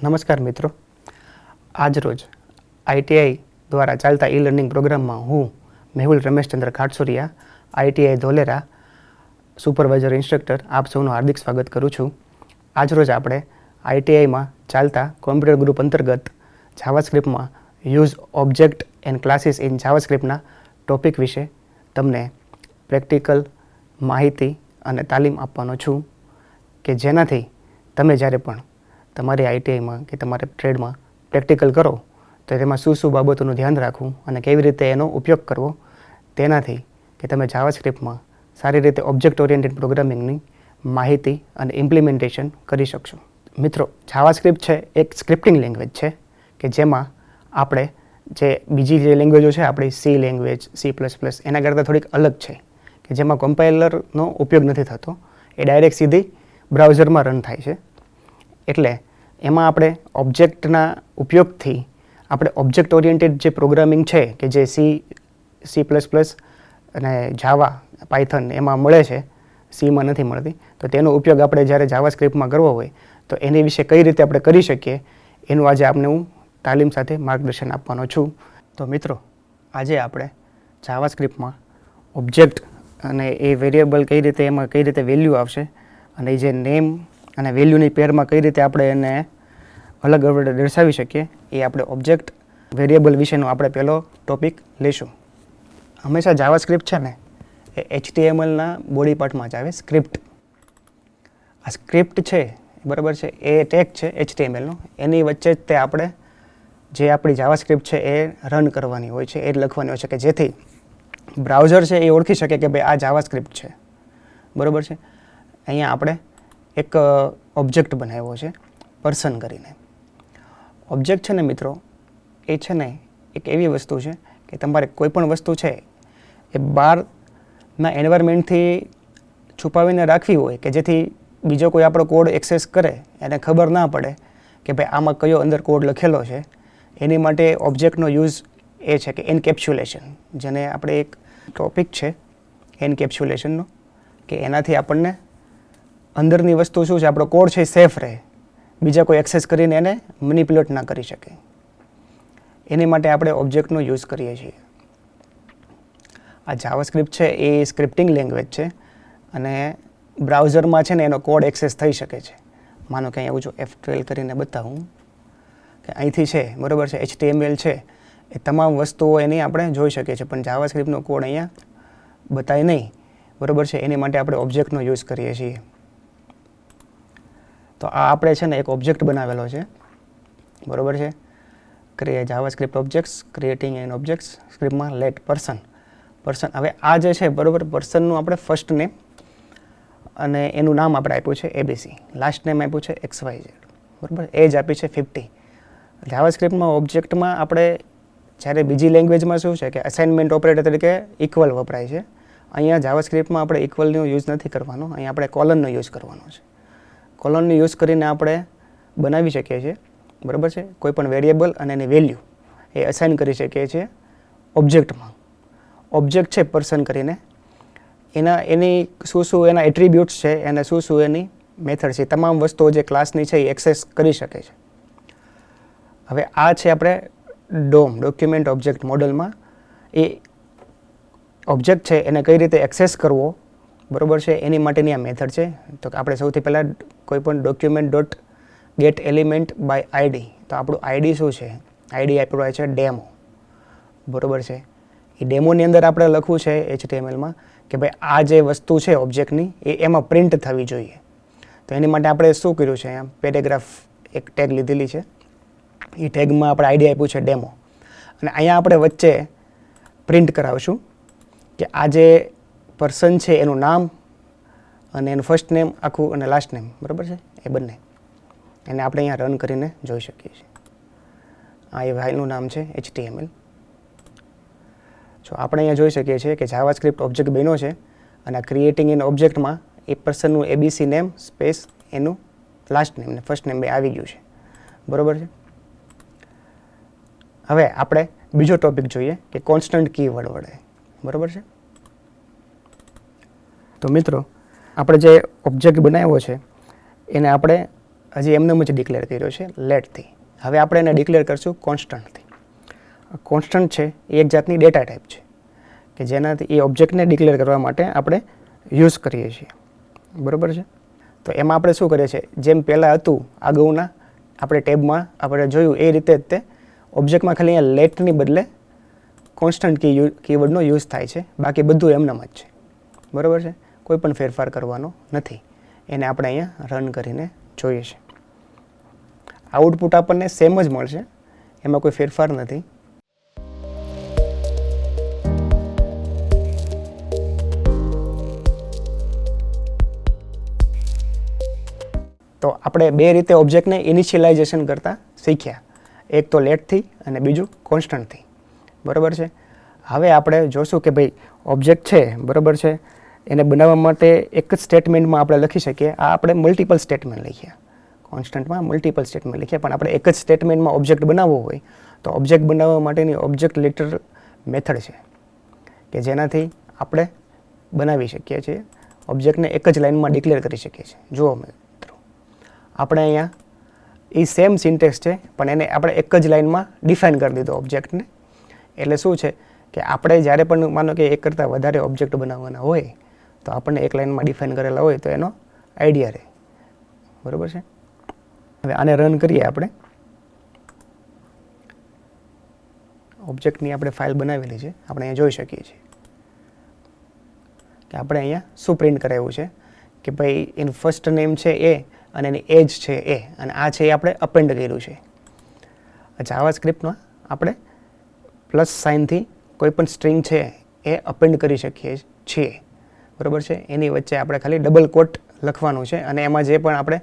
નમસ્કાર મિત્રો, આજરોજ આઈટીઆઈ દ્વારા ચાલતા ઈ લર્નિંગ પ્રોગ્રામમાં હું Mehul Rameshchandra Khatsuriya, ITI Dholera, supervisor instructor આપ સૌનું હાર્દિક સ્વાગત કરું છું. આજરોજ આપણે આઈટીઆઈમાં ચાલતા કોમ્પ્યુટર ગ્રુપ અંતર્ગત જાવાસ્ક્રિપ્ટમાં use object and classes in જાવાસ્ક્રિપ્ટના ટોપિક વિશે તમને પ્રેક્ટિકલ માહિતી અને તાલીમ આપવાનો છું કે જેનાથી તમે જ્યારે પણ તમારી આઈટીઆઈમાં કે તમારે ટ્રેડમાં પ્રેક્ટિકલ કરો તો તેમાં શું બાબતોનું ધ્યાન રાખવું અને કેવી રીતે એનો ઉપયોગ કરવો, તેનાથી કે તમે જાવાસ્ક્રિપ્ટમાં સારી રીતે ઓબ્જેક્ટ ઓરિએન્ટેડ પ્રોગ્રામિંગની માહિતી અને ઇમ્પ્લિમેન્ટેશન કરી શકશો. મિત્રો, જાવાસ્ક્રિપ્ટ છે એક સ્ક્રિપ્ટિંગ લેંગ્વેજ છે કે જેમાં આપણે જે બીજી જે લેંગ્વેજો છે આપણી સી લેંગ્વેજ, C++, એના કરતાં થોડીક અલગ છે કે જેમાં કમ્પાઇલરનો ઉપયોગ નથી થતો. એ ડાયરેક્ટ સીધી બ્રાઉઝરમાં રન થાય છે. એટલે એમાં આપણે ઓબ્જેક્ટના ઉપયોગથી આપણે ઓબ્જેક્ટ ઓરિએન્ટેડ જે પ્રોગ્રામિંગ છે કે જે C++ અને જાવા, પાયથન એમાં મળે છે, સીમાં નથી મળતી, તો તેનો ઉપયોગ આપણે જ્યારે જાવાસ્ક્રિપ્ટમાં કરવો હોય તો એની વિશે કઈ રીતે આપણે કરી શકીએ એનું આજે આપને હું તાલીમ સાથે માર્ગદર્શન આપવાનો છું. તો મિત્રો, આજે આપણે જાવાસ્ક્રિપ્ટમાં ઓબ્જેક્ટ અને એ વેરિયેબલ કઈ રીતે, એમાં કઈ રીતે વેલ્યુ આવશે અને જે નેમ અને વેલ્યુની પેરમાં કઈ રીતે આપણે એને અલગ અલગ દર્શાવી શકીએ એ આપણે ઓબ્જેક્ટ વેરિયેબલ વિશેનો આપણે પહેલો ટોપિક લઈશું. હંમેશા જાવાસ્ક્રિપ્ટ છે ને એ HTMLના બોડી પાર્ટમાં જ આવે સ્ક્રિપ્ટ. આ સ્ક્રિપ્ટ છે, બરાબર છે, એ ટેગ છે HTMLનો, એની વચ્ચે જ તે આપણે જે આપણી જાવાસ્ક્રિપ્ટ છે એ રન કરવાની હોય છે, એ જ લખવાની હોય છે કે જેથી બ્રાઉઝર છે એ ઓળખી શકે કે ભાઈ આ જાવાસ્ક્રિપ્ટ છે, બરાબર છે. અહીંયા આપણે એક ઓબ્જેક્ટ બનાવ્યો છે પર્સન કરીને. ઓબ્જેક્ટ છે ને મિત્રો, એ છે ને એક એવી વસ્તુ છે કે તમારે કોઈ પણ વસ્તુ છે એ બહારના એન્વાયરમેન્ટથી છુપાવીને રાખવી હોય કે જેથી બીજો કોઈ આપણો કોડ એક્સેસ કરે એને ખબર ના પડે કે ભાઈ આમાં કયો અંદર કોડ લખેલો છે. એની માટે ઓબ્જેક્ટનો યુઝ એ છે કે એન્કેપ્સ્યુલેશન, જેને આપણે એક ટોપિક છે એન્કેપ્સ્યુલેશનનો, કે એનાથી આપણને અંદરની વસ્તુ શું છે, આપણો કોડ છે સેફ રહે, બીજા કોઈ એક્સેસ કરીને એને મેનિપ્યુલેટ ના કરી શકે. એની માટે આપણે ઓબ્જેક્ટનો યુઝ કરીએ છીએ. આ જાવાસ્ક્રિપ્ટ છે એ સ્ક્રિપ્ટિંગ લેંગ્વેજ છે અને બ્રાઉઝરમાં છે ને એનો કોડ એક્સેસ થઈ શકે છે. માનો કે અહીંયા જો F12 કરીને બતાવું કે અહીંથી છે, બરાબર છે, HTML છે, એ તમામ વસ્તુઓ એની આપણે જોઈ શકીએ છીએ, પણ જાવાસ્ક્રિપ્ટનો કોડ અહીંયા બતાય નહીં, બરાબર છે. એની માટે આપણે ઓબ્જેક્ટનો યુઝ કરીએ છીએ. તો આ આપણે છે ને એક ઓબ્જેક્ટ બનાવેલો છે, બરાબર છે. JavaScript objects, creating an objects સ્ક્રિપ્ટમાં લેટ પર્સન. હવે આ જે છે, બરાબર, પર્સનનું આપણે ફર્સ્ટ નેમ અને એનું નામ આપણે આપ્યું છે ABC, લાસ્ટ નેમ આપ્યું છે XYZ, બરાબર, એજ આપી છે 50. જાવાસ્ક્રિપ્ટમાં ઓબ્જેક્ટમાં આપણે જ્યારે બીજી લેંગ્વેજમાં શું છે કે અસાઇનમેન્ટ ઓપરેટર તરીકે ઇક્વલ વપરાય છે. અહીંયા જાવાસ્ક્રિપ્ટમાં આપણે ઇક્વલનો યુઝ નથી કરવાનો, અહીંયા આપણે કોલનનો યુઝ કરવાનો છે. કોલનનો યુઝ કરીને આપણે બનાવી શકીએ છીએ, બરાબર છે, કોઈ પણ વેરિયેબલ અને એની વેલ્યુ એ અસાઇન કરી શકીએ છીએ ઓબ્જેક્ટમાં. ઓબ્જેક્ટ છે પર્સન કરીને, એની શું એના એટ્રીબ્યુટ્સ છે અને શું એની મેથડ છે, તમામ વસ્તુઓ જે ક્લાસની છે એ એક્સેસ કરી શકે છે. હવે આ છે આપણે DOM, ડોક્યુમેન્ટ ઓબ્જેક્ટ મોડલમાં. એ ઓબ્જેક્ટ છે એને કઈ રીતે એક્સેસ કરવો, બરાબર છે, એની માટેની આ મેથડ છે. તો આપણે સૌથી પહેલાં કોઈ પણ document dot get element by ID, તો આપણું આઈડી શું છે, આઈડી આપ્યું છે ડેમો, બરાબર છે. એ ડેમોની અંદર આપણે લખવું છે HTMLમાં કે ભાઈ આ જે વસ્તુ છે ઓબ્જેક્ટની એ એમાં પ્રિન્ટ થવી જોઈએ. તો એની માટે આપણે શું કર્યું છે, અહીંયા પેરેગ્રાફ એક ટેગ લીધેલી છે, એ ટેગમાં આપણે આઈડી આપ્યું છે ડેમો, અને અહીંયા આપણે વચ્ચે પ્રિન્ટ કરાવશું કે આ જે પર્સન છે એનું નામ અને એનું ફર્સ્ટ નેમ આખું અને લાસ્ટ નેમ, બરાબર છે, એ બંને. એને આપણે અહીંયા રન કરીને જોઈ શકીએ છીએ. આ એ ફાઇલનું નામ છે HTML. જો આપણે અહીંયા જોઈ શકીએ છીએ કે જાવાસ્ક્રિપ્ટ ઓબ્જેક્ટ બન્યો છે અને આ ક્રિએટિંગ ઇન ઓબ્જેક્ટમાં એ પર્સનનું ABC નેમ સ્પેસ એનું લાસ્ટ નેમ ને ફર્સ્ટ નેમ બે આવી ગયું છે, બરાબર છે. હવે આપણે બીજો ટોપિક જોઈએ કે કોન્સ્ટન્ટ કીવર્ડ વડે, બરાબર છે. તો મિત્રો, આપણે જે ઓબ્જેક્ટ બનાવ્યો છે એને આપણે હજી એમનેમ જ ડિક્લેર કર્યો છે લેટથી. હવે આપણે એને ડિક્લેર કરશું કોન્સ્ટન્ટથી. કોન્સ્ટન્ટ છે એ એક જાતની ડેટા ટાઈપ છે કે જેનાથી એ ઓબ્જેક્ટને ડિક્લેર કરવા માટે આપણે યુઝ કરીએ છીએ, બરાબર છે. તો એમાં આપણે શું કરીએ છીએ, જેમ પહેલાં હતું અગાઉના આપણે ટેબમાં આપણે જોયું એ રીતે જ તે ઓબ્જેક્ટમાં ખાલી અહીંયા લેટની બદલે કોન્સ્ટન્ટ કીવર્ડનો યુઝ થાય છે. બાકી બધું એમનેમ જ છે, બરાબર છે. કોઈ પણ ફેરફાર કરવાનો નથી. એને આપણે અહીંયા રન કરીને જોઈએ છે. આઉટપુટ આપણને સેમ જ મળશે, એમાં કોઈ ફેરફાર નથી. તો આપણે બે રીતે ઓબ્જેક્ટને ઇનિશિયલાઇઝેશન કરતાં શીખ્યા, એક તો લેટથી અને બીજું કોન્સ્ટન્ટથી, બરાબર છે. હવે આપણે જોશું કે ભાઈ ઓબ્જેક્ટ છે, બરાબર છે, એને બનાવવા માટે એક જ સ્ટેટમેન્ટમાં આપણે લખી શકીએ. આ આપણે મલ્ટિપલ સ્ટેટમેન્ટ લખ્યા, કોન્સ્ટન્ટમાં મલ્ટિપલ સ્ટેટમેન્ટ લખ્યા, પણ આપણે એક જ સ્ટેટમેન્ટમાં ઓબ્જેક્ટ બનાવવો હોય તો ઓબ્જેક્ટ બનાવવા માટેની ઓબ્જેક્ટ લિટરલ મેથડ છે કે જેનાથી આપણે બનાવી શકીએ છીએ ઓબ્જેક્ટને એક જ લાઇનમાં ડિક્લેર કરી શકીએ છીએ. જુઓ મિત્રો, આપણે અહીંયા એ સેમ સિન્ટેક્સ છે પણ એને આપણે એક જ લાઇનમાં ડિફાઇન કરી દીધો ઓબ્જેક્ટને. એટલે શું છે કે આપણે જ્યારે પણ માનો કે એક કરતાં વધારે ઓબ્જેક્ટ બનાવવાના હોય તો આપણને એક લાઇનમાં ડિફાઇન કરેલા હોય તો એનો આઈડિયા રહે, બરાબર છે. હવે આને રન કરીએ. આપણે ઓબ્જેક્ટની આપણે ફાઇલ બનાવેલી છે, આપણે અહીંયા જોઈ શકીએ છીએ કે આપણે અહીંયા શું પ્રિન્ટ કરાવ્યું છે કે ભાઈ એનું ફર્સ્ટ નેમ છે એ અને એની એજ છે એ, અને આ છે એ આપણે અપેન્ડ કર્યું છે. જાવા સ્ક્રિપ્ટમાં આપણે પ્લસ સાઇનથી કોઈ પણ સ્ટ્રિંગ છે એ અપેન્ડ કરી શકીએ છીએ, બરાબર છે. એની વચ્ચે આપણે ખાલી ડબલ કોટ લખવાનું છે અને એમાં જે પણ આપણે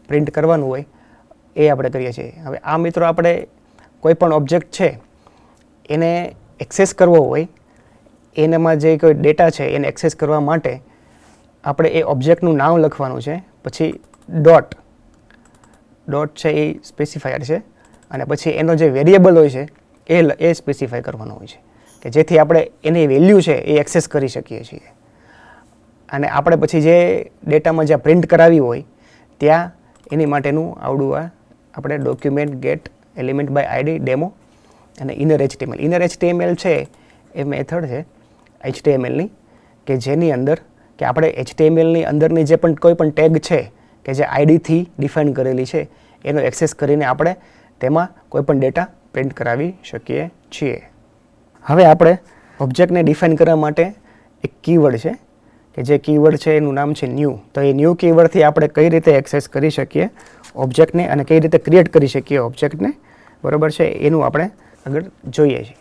પ્રિન્ટ કરવાનું હોય એ આપણે કરીએ છીએ. હવે આ મિત્રો આપણે કોઈ પણ ઓબ્જેક્ટ છે એને એક્સેસ કરવો હોય, એનામાં જે કોઈ ડેટા છે એને એક્સેસ કરવા માટે આપણે એ ઓબ્જેક્ટનું નામ લખવાનું છે, પછી ડોટ છે એ સ્પેસિફાયર છે, અને પછી એનો જે વેરિયેબલ હોય છે એ સ્પેસિફાય કરવાનો હોય છે કે જેથી આપણે એની વેલ્યુ છે એ એક્સેસ કરી શકીએ છીએ. અને આપણે પછી જે ડેટામાં જ્યાં પ્રિન્ટ કરાવી હોય ત્યાં એની માટેનું આવડું આ આપણે document get element by ID demo અને ઇનર HTML. ઇનર HTML છે એ મેથડ છે HTMLની કે જેની અંદર કે આપણે HTMLની અંદરની જે પણ કોઈ પણ ટેગ છે કે જે આઈડીથી ડિફાઇન કરેલી છે એનો એક્સેસ કરીને આપણે તેમાં કોઈ પણ ડેટા પ્રિન્ટ કરાવી શકીએ છીએ. હવે આપણે ઓબ્જેક્ટને ડિફાઇન કરવા માટે એક કીવર્ડ છે કે જે કીવર્ડ છે એનું નામ છે ન્યૂ. તો એ ન્યૂ કીવર્ડથી આપણે કઈ રીતે એક્સેસ કરી શકીએ ઓબ્જેક્ટને અને કઈ રીતે ક્રિએટ કરી શકીએ ઓબ્જેક્ટને, બરાબર છે, એનું આપણે આગળ જોઈએ છીએ.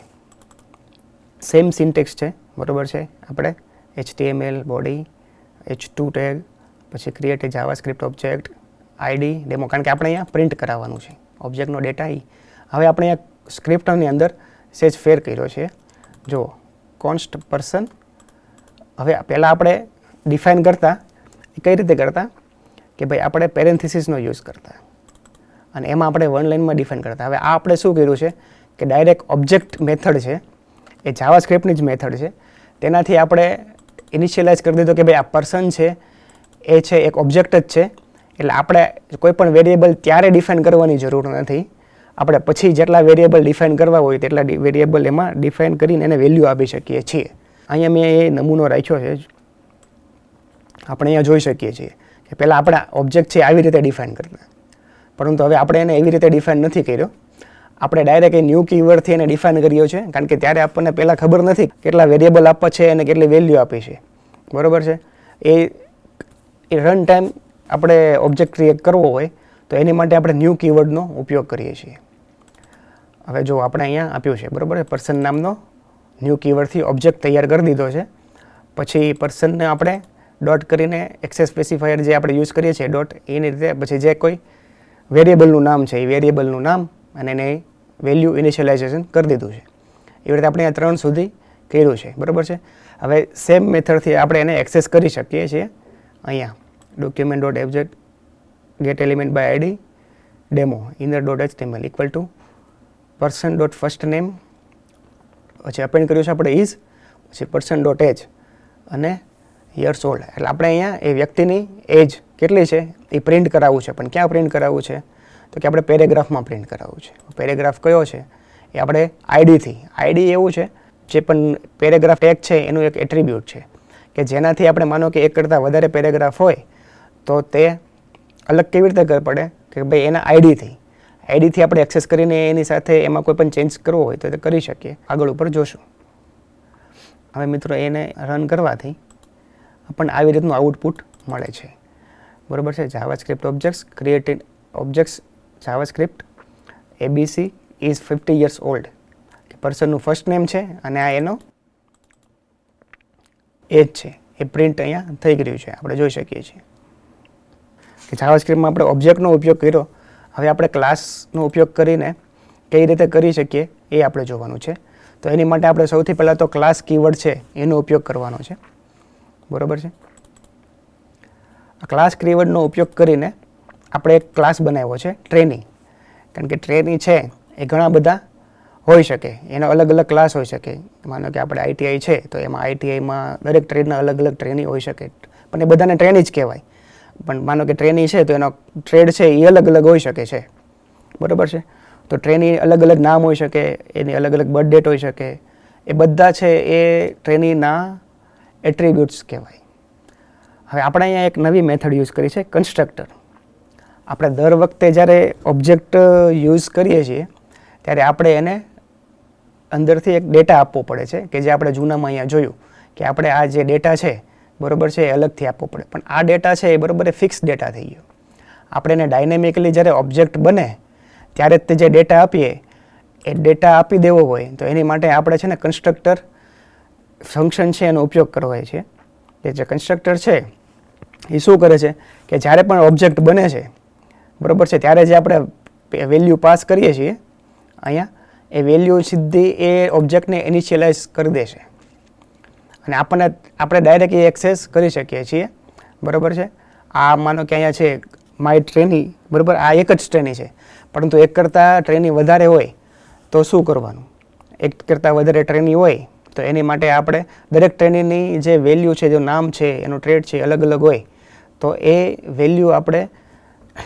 સેમ સિન્ટેક્સ છે, બરાબર છે. આપણે HTML બોડી, H2 ટેગ, પછી create a JavaScript object, ID demo, કારણ કે આપણે અહીંયા પ્રિન્ટ કરાવવાનું છે ઓબ્જેક્ટનો ડેટા. હવે આપણે અહીંયા સ્ક્રિપ્ટની અંદર સેજ ફેર કર્યો છે. જો કોન્સ્ટ પર્સન, હવે પહેલાં આપણે ડિફાઇન કરતા એ કઈ રીતે કરતા કે ભાઈ આપણે પેરેન્થિસિસનો યુઝ કરતા અને એમાં આપણે વન લાઇનમાં ડિફાઇન કરતા. હવે આ આપણે શું કર્યું છે કે ડાયરેક્ટ ઓબ્જેક્ટ મેથડ છે એ જાવાસ્ક્રિપ્ટની જ મેથડ છે, તેનાથી આપણે ઇનિશિયલાઇઝ કરી દીધો કે ભાઈ આ પર્સન છે એ છે એક ઓબ્જેક્ટ જ છે. એટલે આપણે કોઈ પણ વેરિયેબલ ત્યારે ડિફાઇન કરવાની જરૂર નથી, આપણે પછી જેટલા વેરિયેબલ ડિફાઇન કરવા હોય તેટલા વેરિયેબલ એમાં ડિફાઇન કરીને એને વેલ્યુ આપી શકીએ છીએ. અહીંયા મેં એ નમૂનો રાખ્યો છે, આપણે અહીંયા જોઈ શકીએ છીએ કે પહેલાં આપણા ઓબ્જેક્ટ છે આવી રીતે ડિફાઇન કરતા, પરંતુ હવે આપણે એને એવી રીતે ડિફાઇન નથી કર્યો. આપણે ડાયરેક્ટ એ ન્યૂ કીવર્ડથી એને ડિફાઇન કર્યો છે, કારણ કે ત્યારે આપણને પહેલાં ખબર નથી કેટલા વેરિયેબલ આપવા છે અને કેટલી વેલ્યુ આપી છે, બરાબર છે. એ રન ટાઈમ આપણે ઓબ્જેક્ટ ક્રિએટ કરવો હોય તો એની માટે આપણે ન્યૂ કીવર્ડનો ઉપયોગ કરીએ છીએ. હવે જો આપણે અહીંયા આપ્યું છે, બરાબર, પર્સન નામનો ન્યૂ કીવર્ડથી ઓબ્જેક્ટ તૈયાર કરી દીધો છે. પછી પર્સનને આપણે ડોટ કરીને એક્સેસ સ્પેસિફાયર જે આપણે યુઝ કરીએ છીએ ડોટ, એની રીતે પછી જે કોઈ વેરિયેબલનું નામ છે એ વેરિયેબલનું નામ અને એને વેલ્યુ ઇનિશિયલાઇઝેશન કરી દીધું છે. એવી રીતે આપણે અહીંયા 3 સુધી કર્યું છે, બરાબર છે. હવે સેમ મેથડથી આપણે એને એક્સેસ કરી શકીએ છીએ. અહીંયા document dot object get element by ID demo inner dot HTML equal to person dot first name, પછી અપેન્ડ કર્યું છે આપણે ઇઝ, પછી પર્સન ડોટ એજ અને યર્સ ઓલ્ડ. એટલે આપણે અહીંયા એ વ્યક્તિની એજ કેટલી છે એ પ્રિન્ટ કરાવવું છે. પણ ક્યાં પ્રિન્ટ કરાવવું છે? તો કે આપણે પેરેગ્રાફમાં પ્રિન્ટ કરાવવું છે. પેરેગ્રાફ કયો છે? એ આપણે આઈડીથી. આઈડી એવું છે, જે પણ પેરેગ્રાફ ટેગ છે એનું એક એટ્રીબ્યુટ છે કે જેનાથી આપણે માનો કે એક કરતાં વધારે પેરેગ્રાફ હોય તો તે અલગ કેવી રીતે ખબર પડે કે ભાઈ એના આઈડીથી આપણે એક્સેસ કરીને એની સાથે એમાં કોઈ પણ ચેન્જ કરવો હોય તો તે કરી શકીએ. આગળ ઉપર જોશું. હવે મિત્રો એને રન કરવાથી આપણને આવી રીતનું આઉટપુટ મળે છે. બરાબર છે. JavaScript objects created objects JavaScript ABC is 50 years old. પર્સનનું ફર્સ્ટ નેમ છે અને આ એનો એજ છે. એ પ્રિન્ટ અહીંયા થઈ ગયું છે, આપણે જોઈ શકીએ છીએ કે જાવાસ્ક્રિપ્ટમાં આપણે ઓબ્જેક્ટનો ઉપયોગ કર્યો. હવે આપણે ક્લાસનો ઉપયોગ કરીને કઈ રીતે કરી શકીએ એ આપણે જોવાનું છે. તો એની માટે આપણે સૌથી પહેલાં તો ક્લાસ કીવર્ડ છે એનો ઉપયોગ કરવાનો છે. બરાબર છે. આ ક્લાસ કીવર્ડનો ઉપયોગ કરીને આપણે એક ક્લાસ બનાવ્યો છે ટ્રેની. કારણ કે ટ્રેની છે એ ઘણા બધા હોઈ શકે, એનો અલગ અલગ ક્લાસ હોઈ શકે. માનો કે આપણે આઈટીઆઈ છે તો એમાં આઈટીઆઈમાં દરેક ટ્રેડના અલગ અલગ ટ્રેની હોઈ શકે, પણ એ બધાને ટ્રેની જ કહેવાય. પણ માનો કે ટ્રેની છે તો એનો ટ્રેડ છે એ અલગ અલગ હોઈ શકે છે. બરાબર છે. તો ટ્રેની અલગ અલગ નામ હોઈ શકે, એની અલગ અલગ બર્થ ડેટ હોઈ શકે. એ બધા છે એ ટ્રેનીના એટ્રીબ્યુટ્સ કહેવાય. હવે આપણે અહીંયા એક નવી મેથડ યુઝ કરી છે, કન્સ્ટ્રક્ટર. આપણે દર વખતે જ્યારે ઓબ્જેક્ટ યુઝ કરીએ છીએ ત્યારે આપણે એને અંદરથી એક ડેટા આપવો પડે છે કે જે આપણે જૂનામાં અહીંયા જોયું કે આપણે આ જે ડેટા છે બરાબર છે એ અલગથી આપવો પડે. પણ આ ડેટા છે એ બરાબર ફિક્સ ડેટા થઈ ગયો. આપણે એને ડાયનેમિકલી જ્યારે ઓબ્જેક્ટ બને ત્યારે તે જે ડેટા આપીએ એ ડેટા આપી દેવો હોય તો એની માટે આપણે છે ને કન્સ્ટ્રક્ટર ફંક્શન છે એનો ઉપયોગ કરવો હોય છે. કે જે કન્સ્ટ્રક્ટર છે એ શું કરે છે કે જ્યારે પણ ઓબ્જેક્ટ બને છે બરાબર છે ત્યારે જે આપણે વેલ્યુ પાસ કરીએ છીએ અહીંયા, એ વેલ્યુ સીધી એ ઓબ્જેક્ટને ઇનિશિયલાઇઝ કરી દેશે અને આપણે ડાયરેક્ટ એ એક્સેસ કરી શકીએ છીએ. બરાબર છે. આ માનો કે અહીંયા છે માય ટ્રેની, બરાબર, આ એક જ ટ્રેની છે, પરંતુ એક કરતાં ટ્રેની વધારે હોય તો શું કરવાનું? એક કરતાં વધારે ટ્રેની હોય તો એની માટે આપણે દરેક ટ્રેનીની જે વેલ્યુ છે, જે નામ છે, એનો ટ્રેડ છે અલગ અલગ હોય તો એ વેલ્યુ આપણે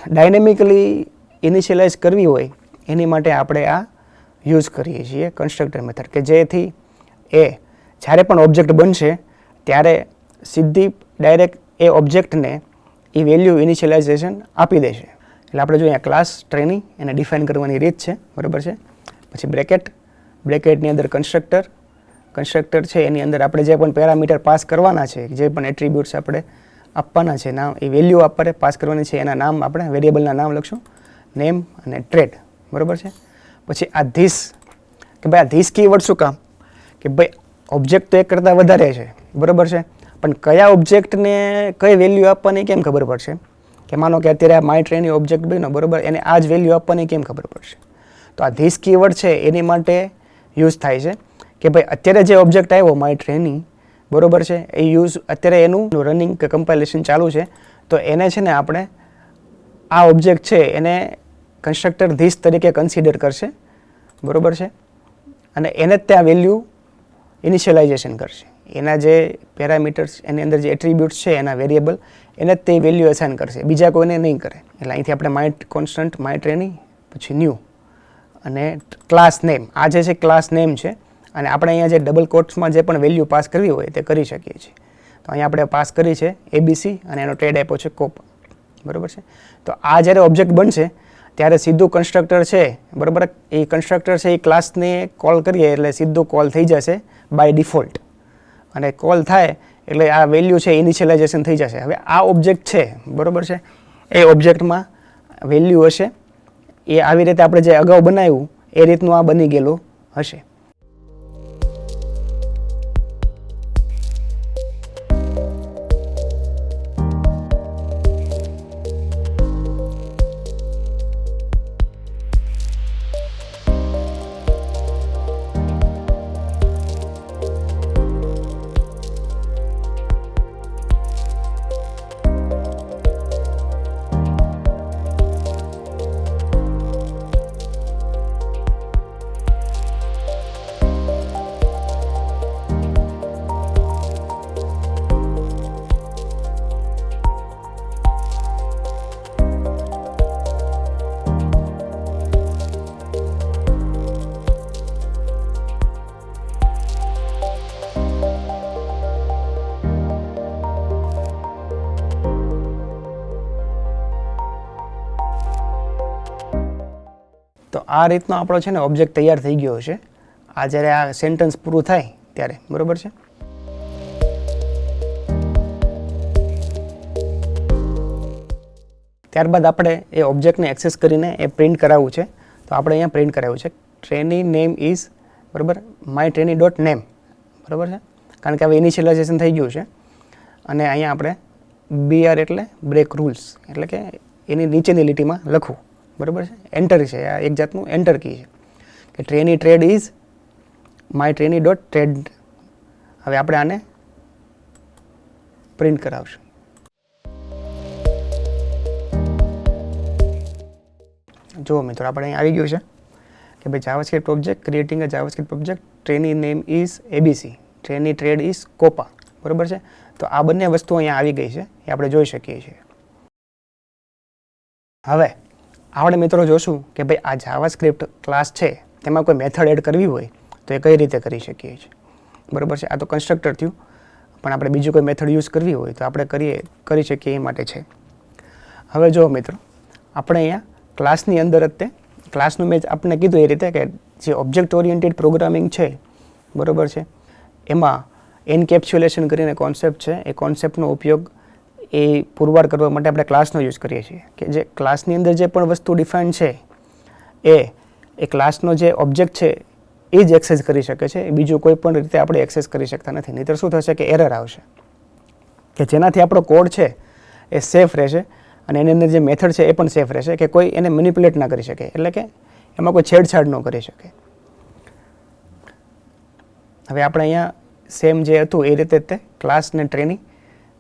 ડાયનેમિકલી ઇનિશિયલાઇઝ કરવી હોય એની માટે આપણે આ યુઝ કરીએ છીએ કન્સ્ટ્રક્ટર મેથડ, કે જેથી એ જ્યારે પણ ઓબ્જેક્ટ બનશે ત્યારે સીધી ડાયરેક્ટ એ ઓબ્જેક્ટને એ વેલ્યુ ઇનિશિયલાઇઝેશન આપી દેશે. એટલે આપણે જો અહીંયા ક્લાસ ટ્રેની એને ડિફાઇન કરવાની રીત છે. બરાબર છે. પછી બ્રેકેટની અંદર કન્સ્ટ્રક્ટર છે એની અંદર આપણે જે પણ પેરામીટર પાસ કરવાના છે, જે પણ એટ્રીબ્યુટ્સ આપણે આપવાના છે, નામ, એ વેલ્યુ આપણે પાસ કરવાની છે, એના નામ આપણે વેરિયેબલના નામ લખશું, નેમ અને ટ્રેડ. બરાબર છે. પછી આ ધીસ, કે ભાઈ આ ધીસ કીવર્ડ શું કામ? કે ભાઈ ઓબ્જેક્ટ તો એક કરતાં વધારે છે, બરાબર છે, પણ કયા ઓબ્જેક્ટને કઈ વેલ્યુ આપવાની કેમ ખબર પડશે? કે માનો કે અત્યારે આ માય ટ્રેની ઓબ્જેક્ટ બન્યો, બરાબર, એને આ જ વેલ્યુ આપવાની કેમ ખબર પડશે? તો આ ધીસ કીવર્ડ છે એની માટે યુઝ થાય છે કે ભાઈ અત્યારે જે ઓબ્જેક્ટ આવ્યો માય ટ્રેની, બરાબર છે, એ યુઝ અત્યારે એનું રનિંગ કે કમ્પાઇલેશન ચાલુ છે, તો એને છે ને આપણે આ ઓબ્જેક્ટ છે એને કન્સ્ટ્રક્ટર ધીસ તરીકે કન્સિડર કરશે. બરાબર છે. અને એને જ ત્યાં વેલ્યુ ઇનિશિયલાઇઝેશન કરશે. એના જે પેરામીટર્સ, એની અંદર જે એટ્રીબ્યુટ્સ છે એના વેરિયેબલ, એને જ તે વેલ્યુ અસાઇન કરશે, બીજા કોઈને નહીં કરે. એટલે અહીંથી આપણે માય કોન્સ્ટન્ટ, માય ટ્રેની, પછી ન્યૂ અને ક્લાસ નેમ, આ જે છે ક્લાસ નેમ છે. અને આપણે અહીંયા જે ડબલ કોટ્સમાં જે પણ વેલ્યુ પાસ કરવી હોય તે કરી શકીએ છીએ. તો અહીંયા આપણે પાસ કરી છે ABC અને એનો ટ્રેડ આપ્યો છે કોપ. બરાબર છે. તો આ જ્યારે ઓબ્જેક્ટ બનશે ત્યારે સીધું કન્સ્ટ્રક્ટર છે, બરાબર, એ કન્સ્ટ્રક્ટર છે એ ક્લાસને કોલ કરીએ એટલે સીધું કોલ થઈ જશે બાય ડિફોલ્ટ. અને કોલ થાય એટલે આ વેલ્યુ છે ઇનિશિયલાઇઝેશન થઈ જશે. હવે આ ઓબ્જેક્ટ છે, બરાબર છે, એ ઓબ્જેક્ટમાં વેલ્યુ હશે એ આવી રીતે આપણે જે અગાઉ બનાવ્યું એ રીતનું આ બની ગયેલું હશે. આ રીતનો આપણો છે ને ઓબ્જેક્ટ તૈયાર થઈ ગયો છે આ જ્યારે આ સેન્ટન્સ પૂરું થાય ત્યારે, બરાબર છે. ત્યારબાદ આપણે એ ઓબ્જેક્ટને એક્સેસ કરીને એ પ્રિન્ટ કરાવવું છે. તો આપણે અહીંયા પ્રિન્ટ કરાવ્યું છે ટ્રેની નેમ ઇઝ, બરાબર, માય ટ્રેની ડોટ નેમ, બરાબર છે, કારણ કે હવે ઇનિશિયલાઇઝેશન થઈ ગયું છે. અને અહીંયા આપણે BR એટલે બ્રેક રૂલ્સ, એટલે કે એની નીચેની લીટીમાં લખવું, બરાબર છે. એન્ટર છે, આ એક જાતનું એન્ટર કી છે કે trainee trade is my trainee dot trade. હવે આપણે આને પ્રિન્ટ કરાવશું. જુઓ મિત્રો, આપણે અહીં આવી ગયું છે કે ભાઈ JavaScript object creating a JavaScript object trainee name is ABC, trainee trade is COPA, બરાબર છે. તો આ બંને વસ્તુઓ અહીંયા આવી ગઈ છે, એ આપણે જોઈ શકીએ છીએ. હવે આપણે મિત્રો જોશું કે ભાઈ આ જાવાસ્ક્રિપ્ટ ક્લાસ છે તેમાં કોઈ મેથડ એડ કરવી હોય તો એ કઈ રીતે કરી શકીએ છીએ, બરાબર છે. આ તો કન્સ્ટ્રક્ટર થયું, પણ આપણે બીજું કોઈ મેથડ યુઝ કરવી હોય તો આપણે કરી શકીએ એ માટે છે. હવે જો મિત્રો, આપણે અહીંયા ક્લાસની અંદર જ તે ક્લાસનું મેં આપણે કીધું એ રીતે કે જે ઓબ્જેક્ટ ઓરિએન્ટેડ પ્રોગ્રામિંગ છે, બરાબર છે, એમાં એન્કેપ્સ્યુલેશન કરીને કોન્સેપ્ટ છે, એ કોન્સેપ્ટનો ઉપયોગ એ પુરવાર કરવા માટે આપણે ક્લાસનો યુઝ કરીએ છીએ કે જે ક્લાસની અંદર જે પણ વસ્તુ ડિફાઇન છે એ ક્લાસનો જે ઓબ્જેક્ટ છે એ જ એક્સેસ કરી શકે છે, બીજું કોઈ પણ રીતે આપણે એક્સેસ કરી શકતા નથી. નહીંતર શું થશે કે એરર આવશે કે જેનાથી આપણો કોડ છે એ સેફ રહેશે અને એની અંદર જે મેથડ છે એ પણ સેફ રહેશે કે કોઈ એને મેનિપ્યુલેટ ના કરી શકે, એટલે કે એમાં કોઈ છેડછાડ ન કરી શકે. હવે આપણે અહીંયા સેમ જે હતું એ રીતે તે ક્લાસ ને ટ્રેની,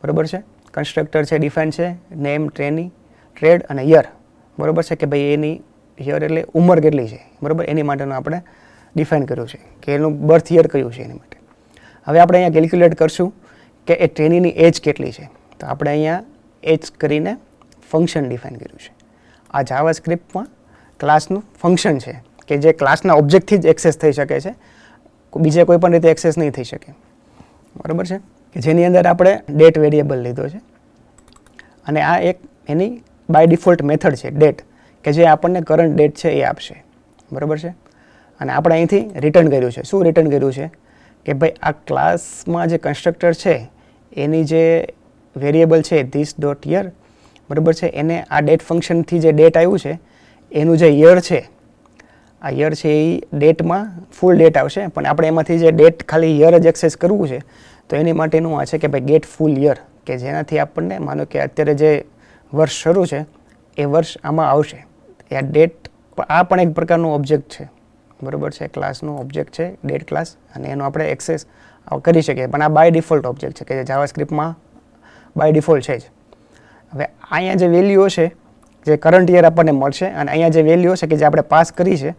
બરાબર છે, કન્સ્ટ્રક્ટર છે, ડિફાઇન છે, નેમ, ટ્રેની, ટ્રેડ અને યર, બરાબર છે, કે ભાઈ એની યર એટલે ઉંમર કેટલી છે, બરાબર, એની માટેનું આપણે ડિફાઇન કર્યું છે કે એનું બર્થ યર કયું છે એની માટે. હવે આપણે અહીંયા કેલ્ક્યુલેટ કરશું કે એ ટ્રેનીની એજ કેટલી છે. તો આપણે અહીંયા એજ કરીને ફંક્શન ડિફાઇન કર્યું છે. આ જાવાસ્ક્રિપ્ટમાં ક્લાસનું ફંક્શન છે કે જે ક્લાસના ઓબ્જેક્ટથી જ એક્સેસ થઈ શકે છે, બીજે કોઈ પણ રીતે એક્સેસ નહીં થઈ શકે, બરાબર છે, કે જેની અંદર આપણે ડેટ વેરિયેબલ લીધો છે અને આ એક એની બાય ડિફોલ્ટ મેથડ છે ડેટ, કે જે આપણને કરંટ ડેટ છે એ આપશે, બરાબર છે. અને આપણે અહીંથી રિટર્ન કર્યું છે. શું રિટર્ન કર્યું છે કે ભાઈ આ ક્લાસમાં જે કન્સ્ટ્રક્ટર છે એની જે વેરિયેબલ છે ધીસ ડોટ યર, બરાબર છે, એને આ ડેટ ફંક્શનથી જે ડેટ આવ્યું છે એનું જે યર છે, આ યર છે એ ડેટમાં ફૂલ ડેટ આવશે, પણ આપણે એમાંથી જે ડેટ ખાલી યર જ એક્સેસ કરવું છે તો એની માટેનું આ છે કે ભાઈ ગેટ ફૂલ યર, કે જેનાથી આપણને માનો કે અત્યારે જે વર્ષ શરૂ છે એ વર્ષ આમાં આવશે. આ ડેટ આ પણ એક પ્રકારનું ઓબ્જેક્ટ છે, બરાબર છે, ક્લાસનો ઓબ્જેક્ટ છે ડેટ ક્લાસ, અને એનો આપણે એક્સેસ કરી શકીએ, પણ આ બાય ડિફોલ્ટ ઓબ્જેક્ટ છે કે જે જાવાસ્ક્રિપ્ટમાં બાય ડિફોલ્ટ છે જ. હવે અહીંયા જે વેલ્યુઓ છે જે કરંટ યર આપણને મળશે અને અહીંયા જે વેલ્યુઓ છે કે જે આપણે પાસ કરી છે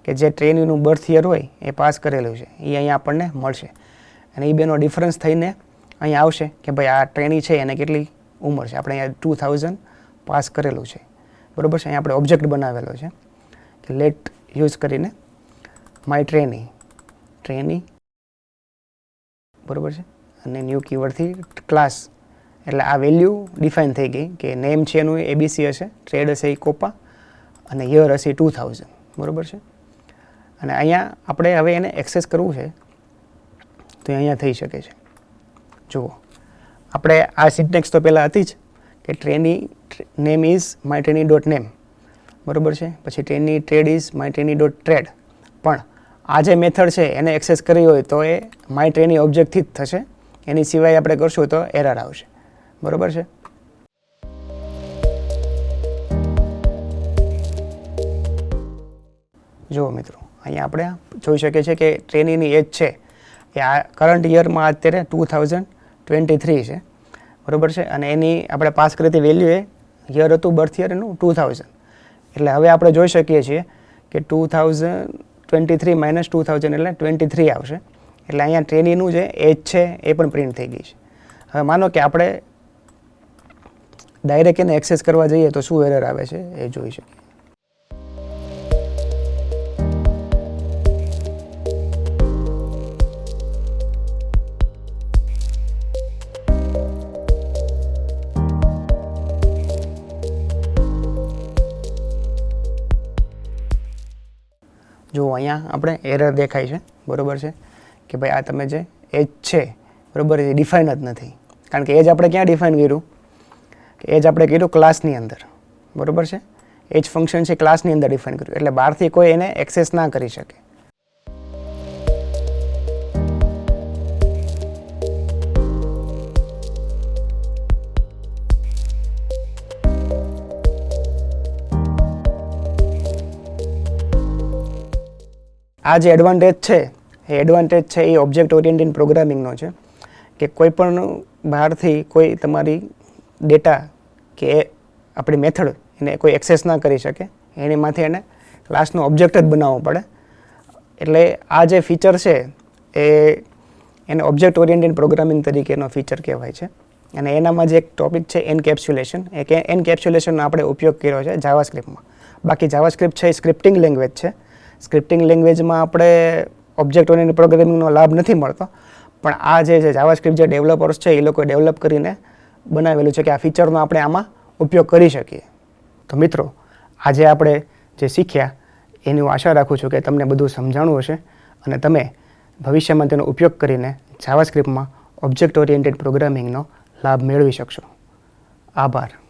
કે જે ટ્રેનીનું બર્થ યર હોય એ પાસ કરેલું છે એ અહીંયા આપણને મળશે અને એ બેનો ડિફરન્સ થઈને અહીંયા આવશે કે ભાઈ આ ટ્રેની છે એને કેટલી ઉંમર છે. આપણે અહીંયા 2000 પાસ કરેલું છે, બરાબર છે. અહીંયા આપણે ઓબ્જેક્ટ બનાવેલો છે કે લેટ યુઝ કરીને માય ટ્રેની, બરાબર છે, અને ન્યૂ કીવર્ડથી ક્લાસ, એટલે આ વેલ્યુ ડિફાઇન થઈ ગઈ કે નેમ છે એનું ABC હશે, ટ્રેડ હશે એ કોપા અને યર હશે 2000, બરાબર છે. અને અહીંયા આપણે હવે એને એક્સેસ કરવું છે તો અહીંયા થઈ શકે છે. જુઓ, આપણે આ સિન્ટેક્સ તો પહેલાં હતી જ કે trainee name is my trainee dot name, બરાબર છે, પછી trainee trade is my trainee dot trade, પણ આ જે મેથડ છે એને એક્સેસ કરવી હોય તો એ માય ટ્રેની ઓબ્જેક્ટથી જ થશે, એની સિવાય આપણે કરશું તો એરર આવશે, બરાબર છે. જુઓ મિત્રો, અહીંયા આપણે જોઈ શકીએ છીએ કે ટ્રેનીની એજ છે એ આ કરંટ યરમાં અત્યારે 2023 છે, બરાબર છે, અને એની આપણે પાસ કરી હતી વેલ્યુ એ યર હતું બર્થ યર એનું 2000, એટલે હવે આપણે જોઈ શકીએ છીએ કે 2023 માઇનસ 2000 એટલે 23 આવશે, એટલે અહીંયા ટ્રેનીનું જે એજ છે એ પણ પ્રિન્ટ થઈ ગઈ છે. હવે માનો કે આપણે ડાયરેક્ટ એને એક્સેસ કરવા જઈએ તો શું એરર આવે છે એ જોઈ શકીએ. જો અહીંયા આપણે એરર દેખાય છે, બરાબર છે, કે ભાઈ આ તમે જે એજ છે, બરાબર, એ ડિફાઇન જ નથી. કારણ કે એજ આપણે ક્યાં ડિફાઇન કર્યું? કે એજ આપણે કર્યું ક્લાસની અંદર, બરાબર છે. એજ ફંક્શન છે ક્લાસની અંદર ડિફાઇન કર્યું, એટલે બહારથી કોઈ એને એક્સેસ ના કરી શકે. આ જે એડવાન્ટેજ છે એ ઓબ્જેક્ટ ઓરિએન્ટેડ પ્રોગ્રામિંગનો છે, કે કોઈ પણ બહારથી કોઈ તમારી ડેટા કે આપણી મેથડ એને કોઈ એક્સેસ ના કરી શકે, એનીમાંથી એને ક્લાસનો ઓબ્જેક્ટ જ બનાવવો પડે. એટલે આ જે ફીચર છે એને ઓબ્જેક્ટ ઓરિએન્ટેડ પ્રોગ્રામિંગ તરીકેનો ફીચર કહેવાય છે. અને એનામાં જે એક ટોપિક છે એન્કેપ્સ્યુલેશન, એ એન્કેપ્સ્યુલેશનનો આપણે ઉપયોગ કર્યો છે જાવાસ્ક્રિપ્ટમાં. બાકી જાવાસ્ક્રિપ્ટ છે એ સ્ક્રિપ્ટિંગ લેંગ્વેજ છે. સ્ક્રિપ્ટિંગ લેંગ્વેજમાં આપણે ઓબ્જેક્ટ ઓરિએન્ટેડ પ્રોગ્રામિંગનો લાભ નથી મળતો, પણ આ જે જાવાસ્ક્રિપ્ટ જે ડેવલપર્સ છે એ લોકોએ ડેવલપ કરીને બનાવેલું છે કે આ ફીચરનો આપણે આમાં ઉપયોગ કરી શકીએ. તો મિત્રો, આજે આપણે જે શીખ્યા એની હું આશા રાખું છું કે તમને બધું સમજાણું હશે અને તમે ભવિષ્યમાં તેનો ઉપયોગ કરીને જાવાસ્ક્રિપ્ટમાં ઓબ્જેક્ટ ઓરિએન્ટેડ પ્રોગ્રામિંગનો લાભ મેળવી શકશો. આભાર.